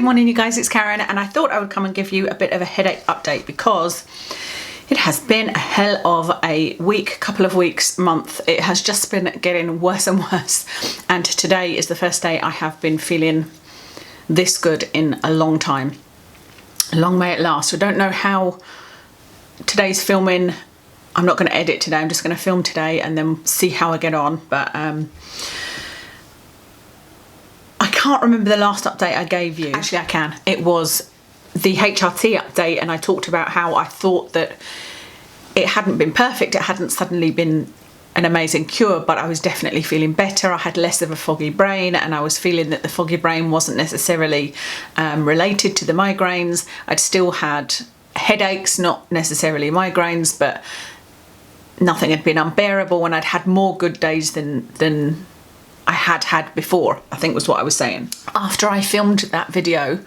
Good morning you guys, it's Karen, and I thought I would come and give you a bit of a headache update because it has been a hell of a week, couple of weeks, month. It has just been getting worse and worse, and today is the first day I have been feeling this good in a long time. Long may it last. I don't know how today's filming. I'm not going to edit today, I'm just going to film today and then see how I get on, but I can't remember the last update I gave you. Actually I can. It was the HRT update, and I talked about how I thought that it hadn't been perfect, it hadn't suddenly been an amazing cure, but I was definitely feeling better. I had less of a foggy brain, and I was feeling that the foggy brain wasn't necessarily related to the migraines. I'd still had headaches, not necessarily migraines, but nothing had been unbearable, and I'd had more good days than I had before, I think was what I was saying. After I filmed that video,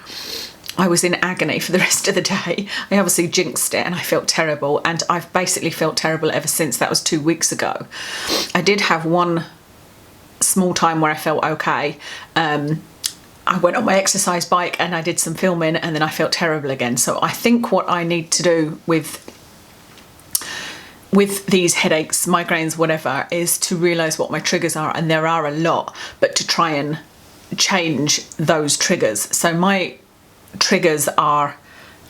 I was in agony for the rest of the day. I obviously jinxed it and I felt terrible, and I've basically felt terrible ever since. That was 2 weeks ago. I did have one small time where I felt okay. I went on my exercise bike and I did some filming, and then I felt terrible again. So I think what I need to do with these headaches, migraines, whatever, is to realise what my triggers are, and there are a lot, but to try and change those triggers. So my triggers are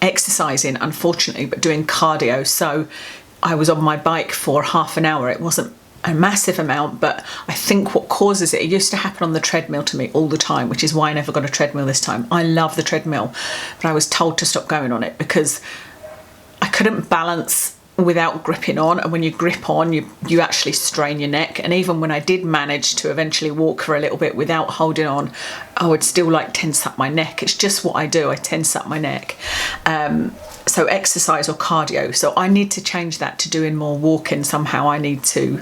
exercising, unfortunately, but doing cardio. So I was on my bike for half an hour. It wasn't a massive amount, but I think what causes it used to happen on the treadmill to me all the time, which is why I never got a treadmill this time. I love the treadmill, but I was told to stop going on it because I couldn't balance without gripping on, and when you grip on, you actually strain your neck. And even when I did manage to eventually walk for a little bit without holding on, I would still like tense up my neck. It's just what I do, I tense up my neck. So exercise or cardio. So I need to change that to doing more walking somehow. I need to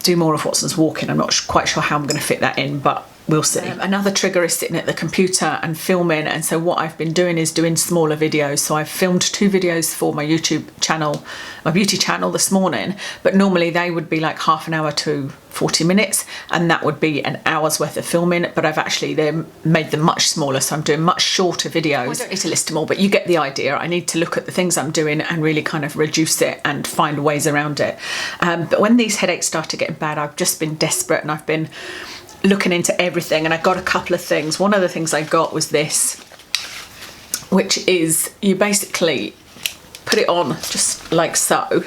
do more of Watson's walking. I'm not quite sure how I'm going to fit that in, but we'll see. Another trigger is sitting at the computer and filming, and so what I've been doing is doing smaller videos. So I've filmed 2 videos for my YouTube channel, my beauty channel, this morning, but normally they would be like half an hour to 40 minutes, and that would be an hour's worth of filming, but I've actually made them much smaller, so I'm doing much shorter videos. I don't need to list them all, but you get the idea. I need to look at the things I'm doing and really kind of reduce it and find ways around it. But when these headaches started getting bad, I've just been desperate, and I've been looking into everything, and I got a couple of things. One of the things I got was this, which is you basically put it on just like so.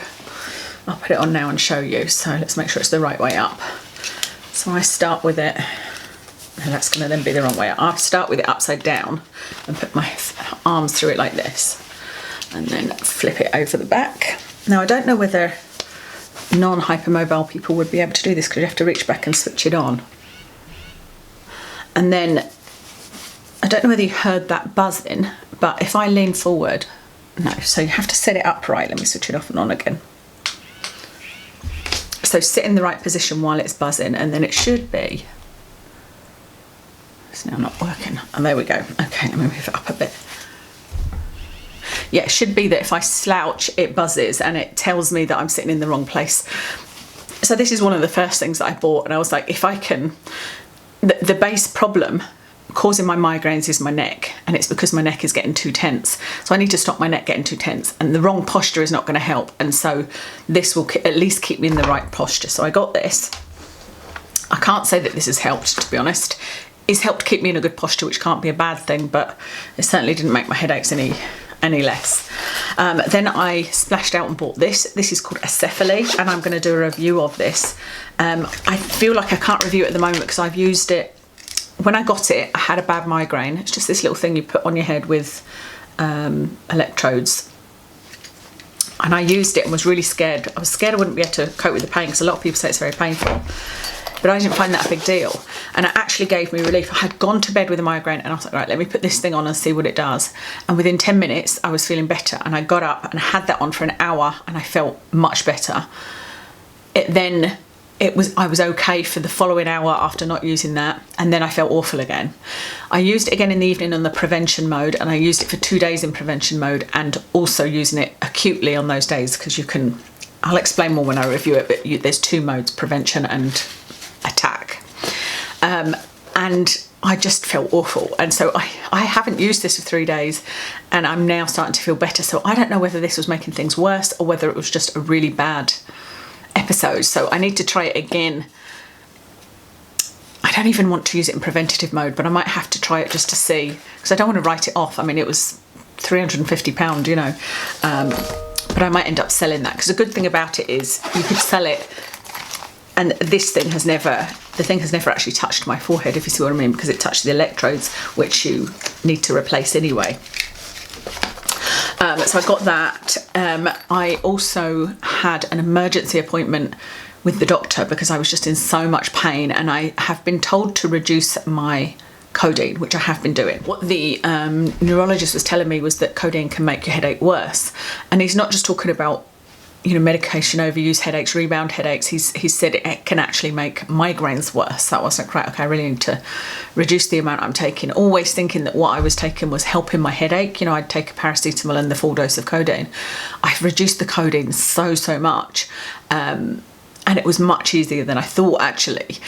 I'll put it on now and show you. So let's make sure it's the right way up. So I start with it, and that's going to then be the wrong way up. I'll start with it upside down and put my arms through it like this, and then flip it over the back. Now I don't know whether non-hypermobile people would be able to do this because you have to reach back and switch it on. And then, I don't know whether you heard that buzzing, but if I lean forward, no, so you have to set it upright. Let me switch it off and on again. So sit in the right position while it's buzzing, and then it should be, it's now not working. And there we go. Okay, let me move it up a bit. Yeah, it should be that if I slouch, it buzzes and it tells me that I'm sitting in the wrong place. So this is one of the first things that I bought, and I was like, if I can, the base problem causing my migraines is my neck, and it's because my neck is getting too tense. So I need to stop my neck getting too tense, and the wrong posture is not going to help. And so this will at least keep me in the right posture. So I got this. I can't say that this has helped, to be honest. It's helped keep me in a good posture, which can't be a bad thing, but it certainly didn't make my headaches any less. Then I splashed out and bought this. This is called a Cefaly, and I'm going to do a review of this. I feel like I can't review it at the moment because I've used it. When I got it, I had a bad migraine. It's just this little thing you put on your head with electrodes. And I used it and was really scared. I was scared I wouldn't be able to cope with the pain because a lot of people say it's very painful. But I didn't find that a big deal, and it actually gave me relief. I had gone to bed with a migraine, and I was like, right, let me put this thing on and see what it does. And within 10 minutes I was feeling better, and I got up and had that on for an hour, and I felt much better. I was okay for the following hour after not using that, and then I felt awful again. I used it again in the evening on the prevention mode, and I used it for 2 days in prevention mode, and also using it acutely on those days, because you can, I'll explain more when I review it, but there's 2 modes, prevention and attack. And I just felt awful. And so I haven't used this for 3 days, and I'm now starting to feel better. So I don't know whether this was making things worse or whether it was just a really bad episode. So I need to try it again. I don't even want to use it in preventative mode, but I might have to try it just to see, because I don't want to write it off. I mean, it was £350, you know, but I might end up selling that, because the good thing about it is you could sell it, and this thing has never, the thing has never actually touched my forehead, if you see what I mean, because it touched the electrodes, which you need to replace anyway. So I got that. I also had an emergency appointment with the doctor because I was just in so much pain, and I have been told to reduce my codeine, which I have been doing. What the neurologist was telling me was that codeine can make your headache worse, and he's not just talking about, you know, medication overuse headaches, rebound headaches. He said it can actually make migraines worse. So I was like, right, okay, I really need to reduce the amount I'm taking, always thinking that what I was taking was helping my headache. You know, I'd take a paracetamol and the full dose of codeine. I've reduced the codeine so much, and it was much easier than I thought, actually.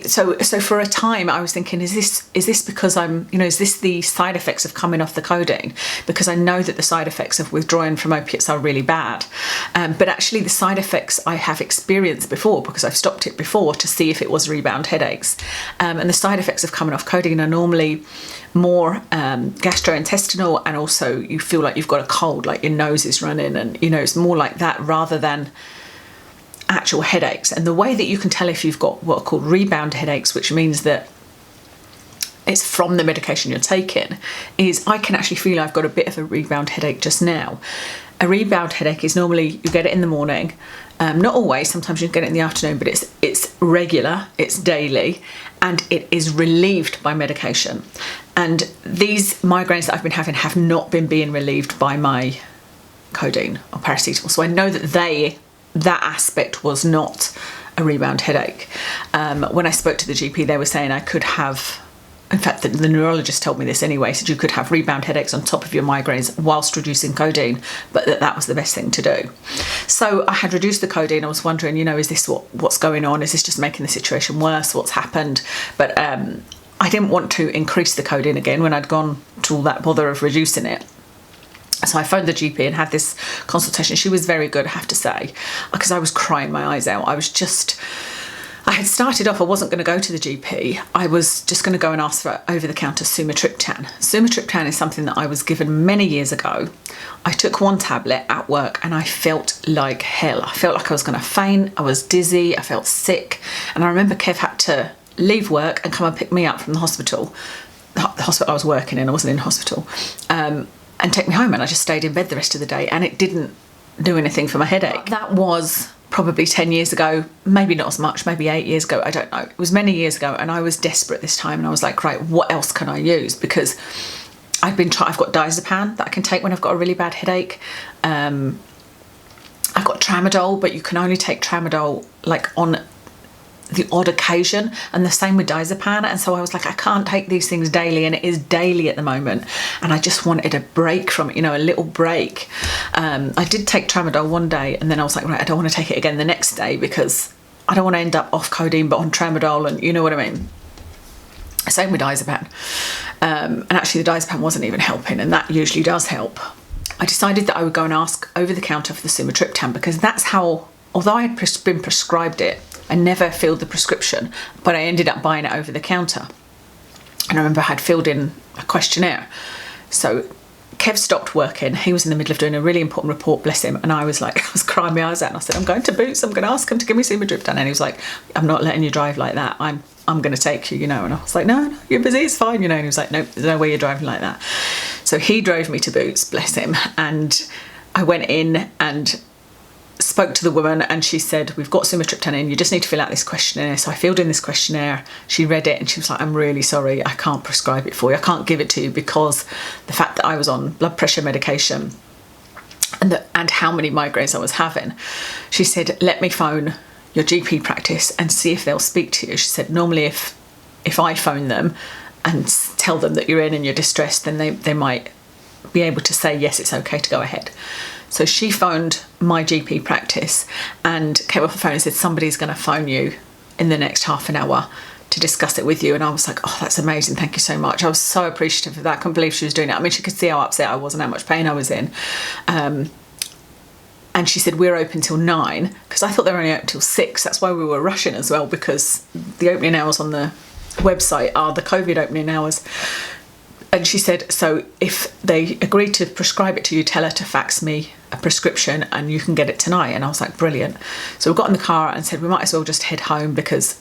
So for a time I was thinking, is this because I'm, you know, is this the side effects of coming off the codeine? Because I know that the side effects of withdrawing from opiates are really bad. But actually the side effects I have experienced before, because I've stopped it before to see if it was rebound headaches. And the side effects of coming off codeine are normally more gastrointestinal, and also you feel like you've got a cold, like your nose is running, and, you know, it's more like that rather than actual headaches. And the way that you can tell if you've got what are called rebound headaches, which means that it's from the medication you're taking, is I can actually feel I've got a bit of a rebound headache just now. A rebound headache is normally you get it in the morning, not always, sometimes you get it in the afternoon, but it's regular, it's daily, and it is relieved by medication. And these migraines that I've been having have not been being relieved by my codeine or paracetamol. So I know that that aspect was not a rebound headache. When I spoke to the GP, they were saying I could have, in fact, the neurologist told me this anyway, said you could have rebound headaches on top of your migraines whilst reducing codeine, but that was the best thing to do. So I had reduced the codeine. I was wondering, you know, is this what's going on? Is this just making the situation worse? What's happened? But I didn't want to increase the codeine again when I'd gone to all that bother of reducing it. So I phoned the GP and had this consultation. She was very good, I have to say, because I was crying my eyes out. I had started off, I wasn't going to go to the GP. I was just going to go and ask for over-the-counter sumatriptan. Sumatriptan is something that I was given many years ago. I took one tablet at work and I felt like hell. I felt like I was going to faint. I was dizzy. I felt sick. And I remember Kev had to leave work and come and pick me up from the hospital. The hospital I was working in, I wasn't in hospital. And take me home, and I just stayed in bed the rest of the day, and it didn't do anything for my headache. That was probably 10 years ago, maybe not as much, maybe 8 years ago, I don't know. It was many years ago, and I was desperate this time, and I was like, right, what else can I use? Because I've got diazepam that I can take when I've got a really bad headache. I've got tramadol, but you can only take tramadol like on the odd occasion, and the same with diazepam. And so I was like, I can't take these things daily, and it is daily at the moment, and I just wanted a break from it, you know, a little break. I did take tramadol one day, and then I was like, right, I don't want to take it again the next day because I don't want to end up off codeine but on tramadol, and you know what I mean. Same with diazepam. And actually the diazepam wasn't even helping, and that usually does help. I decided that I would go and ask over the counter for the sumatriptan, because that's how, although I had been prescribed it, I never filled the prescription, but I ended up buying it over the counter. And I remember I had filled in a questionnaire. So Kev stopped working. He was in the middle of doing a really important report, bless him. And I was like, I was crying my eyes out, and I said, I'm going to Boots. I'm going to ask him to give me sumatriptan. And he was like, I'm not letting you drive like that. I'm going to take you, you know. And I was like, no, you're busy. It's fine, you know. And he was like, no, there's no way you're driving like that. So he drove me to Boots, bless him. And I went in and spoke to the woman, and she said, we've got sumatriptan in, you just need to fill out this questionnaire. So I filled in this questionnaire. She read it, and she was like, I'm really sorry, I can't prescribe it for you, I can't give it to you, because the fact that I was on blood pressure medication and how many migraines I was having. She said, let me phone your GP practice and see if they'll speak to you. She said, normally if I phone them and tell them that you're in and you're distressed, then they might be able to say, yes, it's okay to go ahead. So she phoned my GP practice and came off the phone and said, somebody's going to phone you in the next half an hour to discuss it with you. And I was like, oh, that's amazing, thank you so much. I was so appreciative of that. I couldn't believe she was doing it. I mean, she could see how upset I was and how much pain I was in. And she said, we're open till 9, because I thought they were only open till 6. That's why we were rushing as well, because the opening hours on the website are the COVID opening hours. And she said, so if they agree to prescribe it to you, tell her to fax me a prescription and you can get it tonight. And I was like, brilliant. So we got in the car and said we might as well just head home, because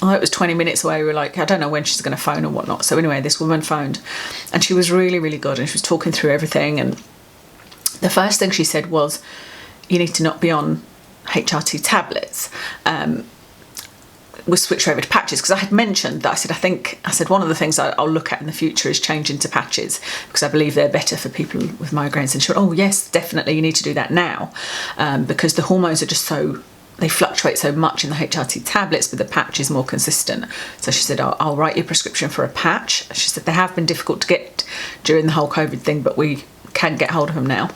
although it was 20 minutes away, we were like, I don't know when she's going to phone or whatnot. So anyway, this woman phoned and she was really, really good, and she was talking through everything. And the first thing she said was, you need to not be on HRT tablets. We'll switch over to patches, because I had mentioned that I said one of the things I'll look at in the future is changing to patches, because I believe they're better for people with migraines. And she went, oh yes, definitely, you need to do that now, because the hormones are just they fluctuate so much in the HRT tablets, but the patch is more consistent. So she said, I'll write you a prescription for a patch. She said they have been difficult to get during the whole COVID thing, but we can get hold of them now.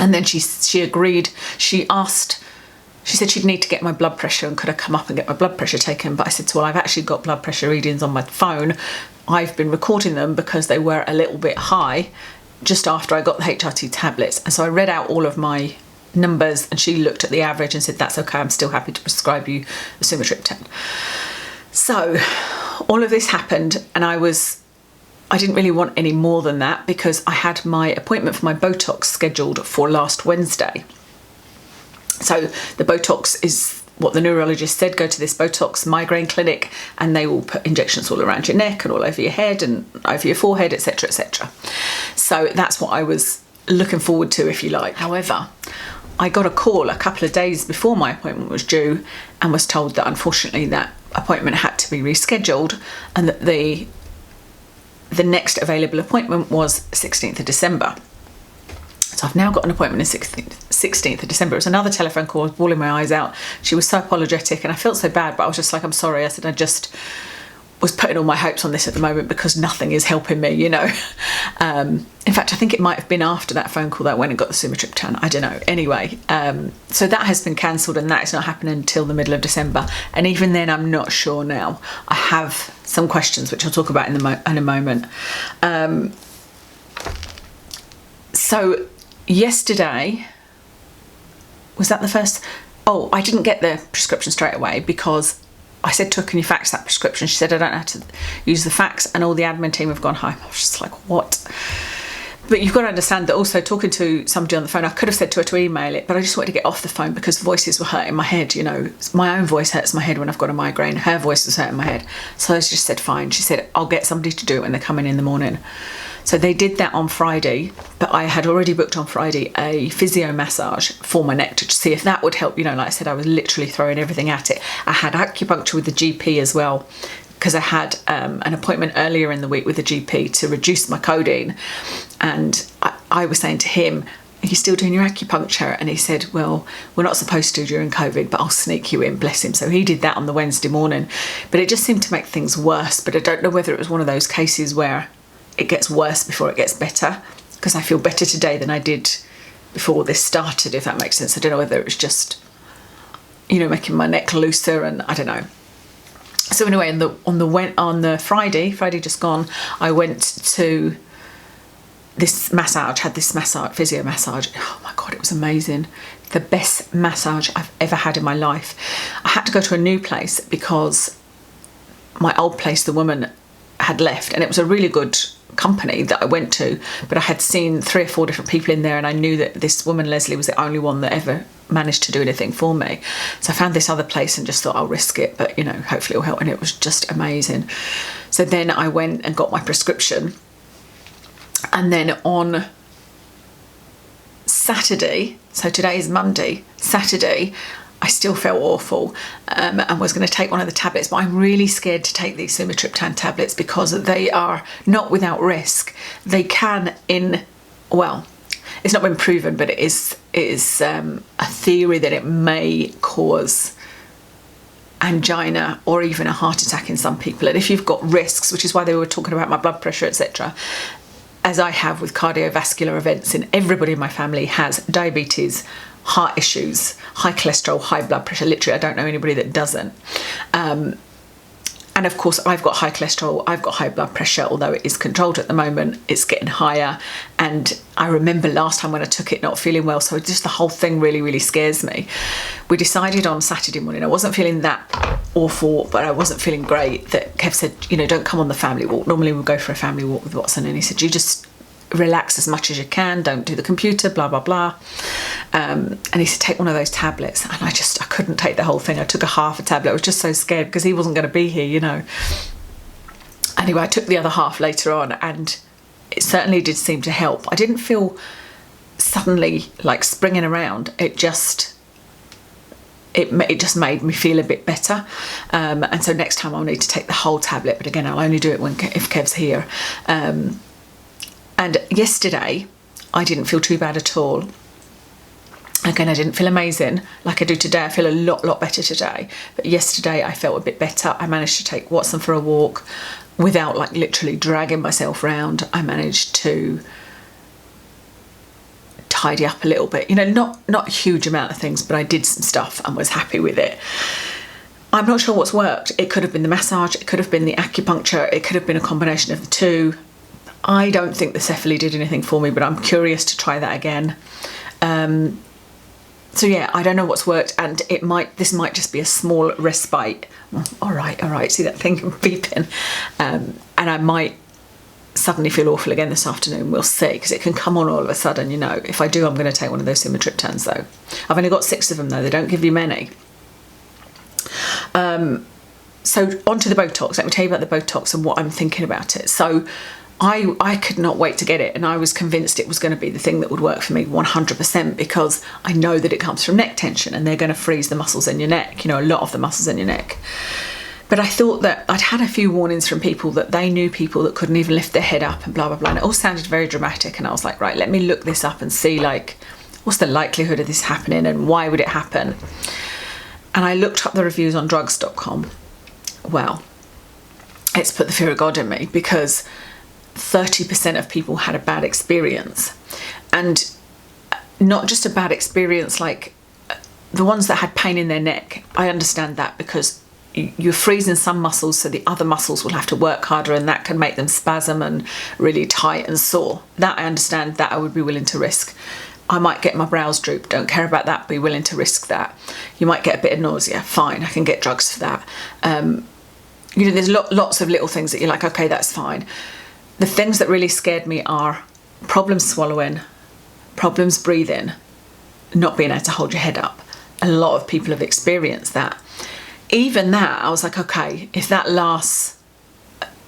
And then she agreed. She said she'd need to get my blood pressure, and could I come up and get my blood pressure taken? But I said, well, I've actually got blood pressure readings on my phone. I've been recording them because they were a little bit high just after I got the HRT tablets. And so I read out all of my numbers, and she looked at the average and said, that's okay, I'm still happy to prescribe you the sumatriptan. So all of this happened, and I didn't really want any more than that, because I had my appointment for my Botox scheduled for last Wednesday. So the Botox is what the neurologist said, go to this Botox migraine clinic and they will put injections all around your neck and all over your head and over your forehead, etc., etc. So that's what I was looking forward to, if you like. However, I got a call a couple of days before my appointment was due and was told that unfortunately that appointment had to be rescheduled, and that the next available appointment was 16th of December. So I've now got an appointment on 16th of December. It was another telephone call. I was bawling my eyes out. She was so apologetic and I felt so bad, but I was just like, I'm sorry. I said, I just was putting all my hopes on this at the moment because nothing is helping me, you know. In fact, I think it might have been after that phone call that I went and got the sumatriptan. I don't know. Anyway, so that has been cancelled, and that is not happening until the middle of December. And even then, I'm not sure now. I have some questions, which I'll talk about in a moment. So yesterday, was that the first? Oh, I didn't get the prescription straight away because I said to her, can you fax that prescription? She said, I don't know how to use the fax, and all the admin team have gone home. I was just like, what? But you've got to understand that also talking to somebody on the phone, I could have said to her to email it, but I just wanted to get off the phone because voices were hurting my head, you know. My own voice hurts my head when I've got a migraine. Her voice was hurting my head. So I just said, fine. She said, I'll get somebody to do it when they're coming in the morning. So they did that on Friday, but I had already booked on Friday a physio massage for my neck to see if that would help. You know, like I said, I was literally throwing everything at it. I had acupuncture with the GP as well, because I had an appointment earlier in the week with the GP to reduce my codeine. And I was saying to him, are you still doing your acupuncture? And he said, well, we're not supposed to during COVID, but I'll sneak you in, bless him. So he did that on the Wednesday morning. But it just seemed to make things worse. But I don't know whether it was one of those cases where it gets worse before it gets better, because I feel better today than I did before this started, if that makes sense. I don't know whether it was just, you know, making my neck looser, and I don't know. So anyway, on the Friday just gone, I went to this massage, had this physio massage. Oh my God, it was amazing. The best massage I've ever had in my life. I had to go to a new place because my old place, the woman had left, and it was a really good company that I went to, but I had seen 3 or 4 different people in there, and I knew that this woman, Leslie, was the only one that ever managed to do anything for me. So I found this other place and just thought I'll risk it, but you know, hopefully it'll help. And it was just amazing. So then I went and got my prescription, and then on Saturday, so today is Monday, Saturday, I still felt awful and was going to take one of the tablets, but I'm really scared to take these sumatriptan tablets because they are not without risk. They can, well, it's not been proven, but it is a theory that it may cause angina or even a heart attack in some people. And if you've got risks, which is why they were talking about my blood pressure, etc., as I have with cardiovascular events, and everybody in my family has diabetes, heart issues, high cholesterol, high blood pressure. Literally, I don't know anybody that doesn't. And of course, I've got high cholesterol, I've got high blood pressure, although it is controlled at the moment, it's getting higher. And I remember last time when I took it not feeling well, so just the whole thing really, really scares me. We decided on Saturday morning, I wasn't feeling that awful, but I wasn't feeling great, that Kev said, you know, don't come on the family walk. Normally we'll go for a family walk with Watson, and he said, you just relax as much as you can, don't do the computer, blah blah blah. And he said, take one of those tablets, and I couldn't take the whole thing. I took a half a tablet. I was just so scared because he wasn't going to be here, you know. Anyway, I took the other half later on, and it certainly did seem to help. I didn't feel suddenly like springing around. It just made me feel a bit better. And so next time I'll need to take the whole tablet, but again, I'll only do it if Kev's here. And yesterday, I didn't feel too bad at all. Again, I didn't feel amazing like I do today. I feel a lot better today. But yesterday, I felt a bit better. I managed to take Watson for a walk without like literally dragging myself around. I managed to tidy up a little bit. You know, not a huge amount of things, but I did some stuff and was happy with it. I'm not sure what's worked. It could have been the massage. It could have been the acupuncture. It could have been a combination of the two. I don't think the Cefaly did anything for me, but I'm curious to try that again. So yeah, I don't know what's worked, and this might just be a small respite. All right, see that thing beeping? And I might suddenly feel awful again this afternoon. We'll see, because it can come on all of a sudden, you know. If I do, I'm going to take one of those sumatriptans though. I've only got 6 of them though, they don't give you many. So onto the Botox. Let me tell you about the Botox and what I'm thinking about it. So I could not wait to get it, and I was convinced it was going to be the thing that would work for me 100%, because I know that it comes from neck tension, and they're going to freeze the muscles in your neck, you know, a lot of the muscles in your neck. But I thought that I'd had a few warnings from people that they knew people that couldn't even lift their head up and blah blah blah, and it all sounded very dramatic, and I was like, right, let me look this up and see, like, what's the likelihood of this happening and why would it happen? And I looked up the reviews on drugs.com. Well, it's put the fear of God in me, because 30% of people had a bad experience, and not just a bad experience, like the ones that had pain in their neck. I understand that, because you're freezing some muscles, so the other muscles will have to work harder, and that can make them spasm and really tight and sore. That I understand, that I would be willing to risk. I might get my brows droop, don't care about that, be willing to risk that. You might get a bit of nausea, fine, I can get drugs for that. You know, there's lots of little things that you're like, okay, that's fine. The things that really scared me are problems swallowing, problems breathing, not being able to hold your head up. A lot of people have experienced that. Even that, I was like, okay, if that lasts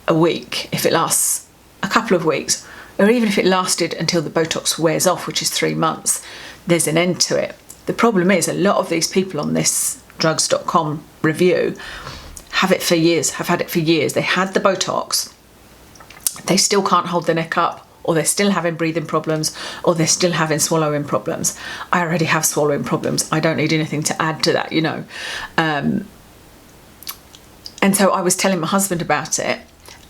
a week, if it lasts a couple of weeks, or even if it lasted until the Botox wears off, which is 3 months, there's an end to it. The problem is, a lot of these people on this drugs.com review have it for years, have had it for years. They had the Botox, they still can't hold their neck up, or they're still having breathing problems, or they're still having swallowing problems. I already have swallowing problems. I don't need anything to add to that, you know. And so I was telling my husband about it,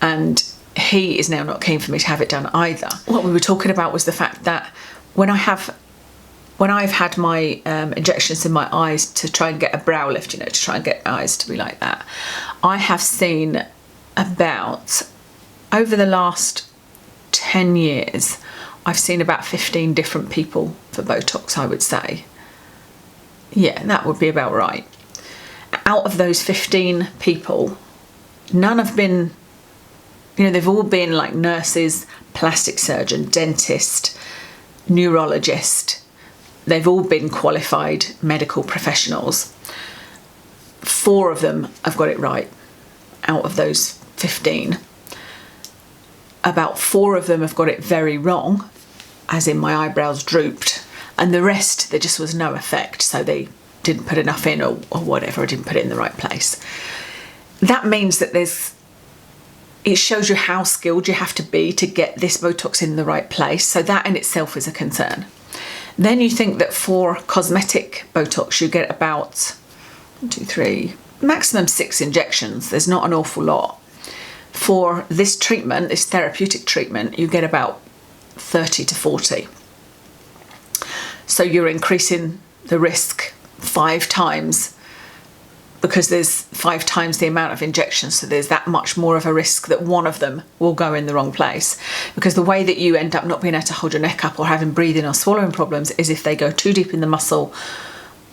and he is now not keen for me to have it done either. What we were talking about was the fact that when I've had my injections in my eyes to try and get a brow lift, you know, to try and get eyes to be like that, I have seen about, over the last 10 years, I've seen about 15 different people for Botox, I would say. Yeah, that would be about right. Out of those 15 people, none have been, you know, they've all been like nurses, plastic surgeon, dentist, neurologist. They've all been qualified medical professionals. 4 of them have got it right out of those 15. About 4 of them have got it very wrong, as in my eyebrows drooped, and the rest, there just was no effect, so they didn't put enough in, or whatever, I didn't put it in the right place. That means that it shows you how skilled you have to be to get this Botox in the right place, so that in itself is a concern. Then you think that for cosmetic Botox you get about 1, 2, 3, maximum 6 injections. There's not an awful lot. For this treatment, this therapeutic treatment, you get about 30 to 40. So you're increasing the risk 5 times, because there's 5 times the amount of injections, so there's that much more of a risk that one of them will go in the wrong place. Because the way that you end up not being able to hold your neck up or having breathing or swallowing problems is if they go too deep in the muscle,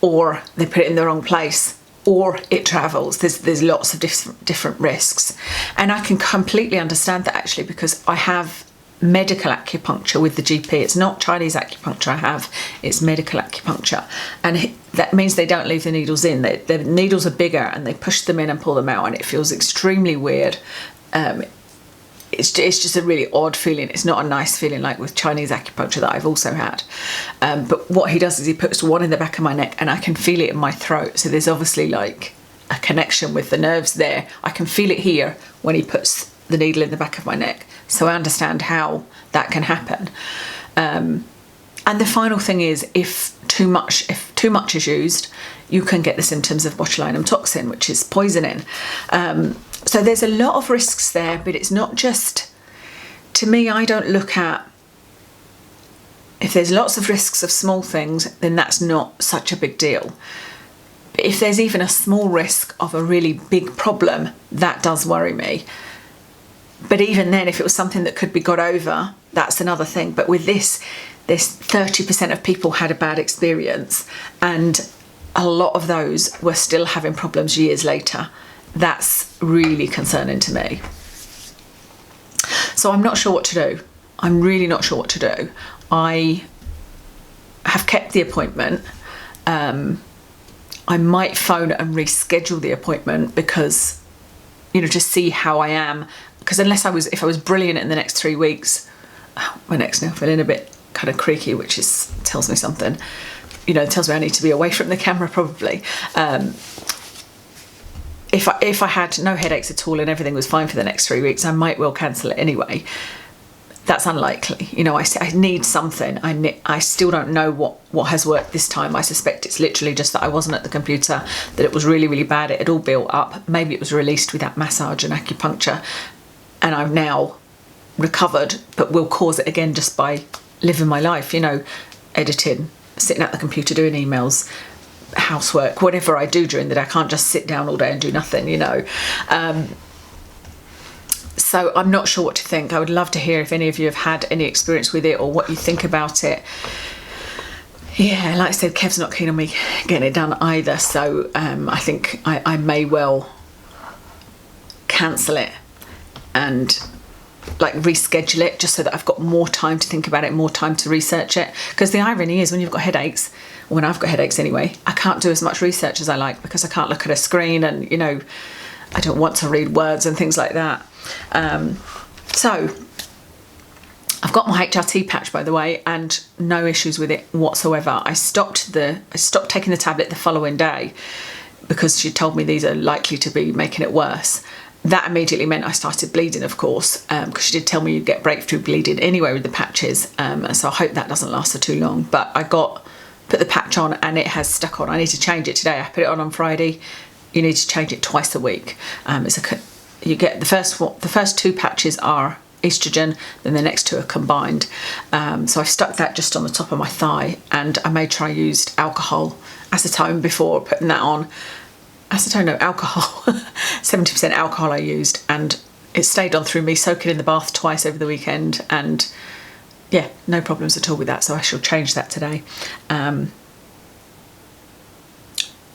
or they put it in the wrong place, or it travels. There's lots of different risks. And I can completely understand that, actually, because I have medical acupuncture with the GP. It's not Chinese acupuncture I have, it's medical acupuncture, and that means they don't leave the needles in. The needles are bigger and they push them in and pull them out, and it feels extremely weird. It's just a really odd feeling. It's not a nice feeling like with Chinese acupuncture that I've also had. But what he does is he puts one in the back of my neck and I can feel it in my throat. So there's obviously like a connection with the nerves there. I can feel it here when he puts the needle in the back of my neck. So I understand how that can happen. And the final thing is, if too much is used, you can get the symptoms of botulinum toxin, which is poisoning. So there's a lot of risks there, but it's not just, to me, I don't look at, if there's lots of risks of small things, then that's not such a big deal. But if there's even a small risk of a really big problem, that does worry me. But even then, if it was something that could be got over, that's another thing. But with this 30% of people had a bad experience, and a lot of those were still having problems years later. That's really concerning to me. So I'm not sure what to do. I'm really not sure what to do. I have kept the appointment. I might phone and reschedule the appointment because, to see how I am. Because if I was brilliant in the next 3 weeks, my neck's now feeling a bit kind of creaky, which tells me something. It tells me I need to be away from the camera probably. If I had no headaches at all and everything was fine for the next 3 weeks, I might well cancel it anyway. That's unlikely. I need something. I still don't know what has worked this time. I suspect it's literally just that I wasn't at the computer, that it was really, really bad. It had all built up. Maybe it was released with that massage and acupuncture, and I've now recovered, but will cause it again just by living my life, editing, sitting at the computer doing emails, housework, whatever I do during the day. I can't just sit down all day and do nothing, So I'm not sure what to think. I would love to hear if any of you have had any experience with it or what you think about it. Yeah, like I said, Kev's not keen on me getting it done either, so I think I may well cancel it and reschedule it, just so that I've got more time to think about it, more time to research it. Because the irony is, when you've got headaches, or when I've got headaches anyway, I can't do as much research as I like, because I can't look at a screen and I don't want to read words and things like that. So I've got my HRT patch, by the way, and no issues with it whatsoever. I stopped taking the tablet the following day because she told me these are likely to be making it worse. That immediately meant I started bleeding, of course, because she did tell me you'd get breakthrough bleeding anyway with the patches. So I hope that doesn't last for too long. But I put the patch on and it has stuck on. I need to change it today. I put it on Friday. You need to change it twice a week. You get the first 2 patches are estrogen, then the next 2 are combined. So I've stuck that just on the top of my thigh, and I may try used acetone before putting that on. Acetone, no, alcohol. 70% alcohol I used, and it stayed on through me soaking in the bath twice over the weekend, and yeah, no problems at all with that. So I shall change that today. I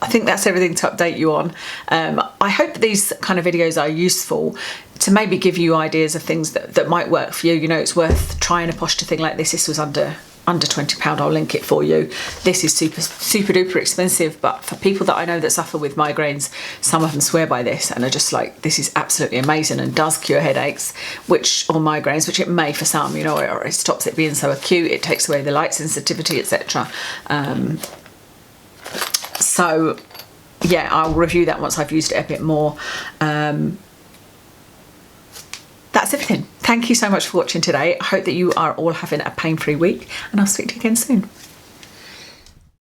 think that's everything to update you on. I hope these kind of videos are useful to maybe give you ideas of things that might work for you. It's worth trying a posture thing like this. This was under £20. I'll link it for you. This is super duper expensive, but for people that I know that suffer with migraines, some of them swear by this and are just like, this is absolutely amazing and does cure headaches, or migraines, which it may for some, or it stops it being so acute, it takes away the light sensitivity, etc. So yeah, I'll review that once I've used it a bit more. That's everything. Thank you so much for watching today. I hope that you are all having a pain-free week, and I'll speak to you again soon.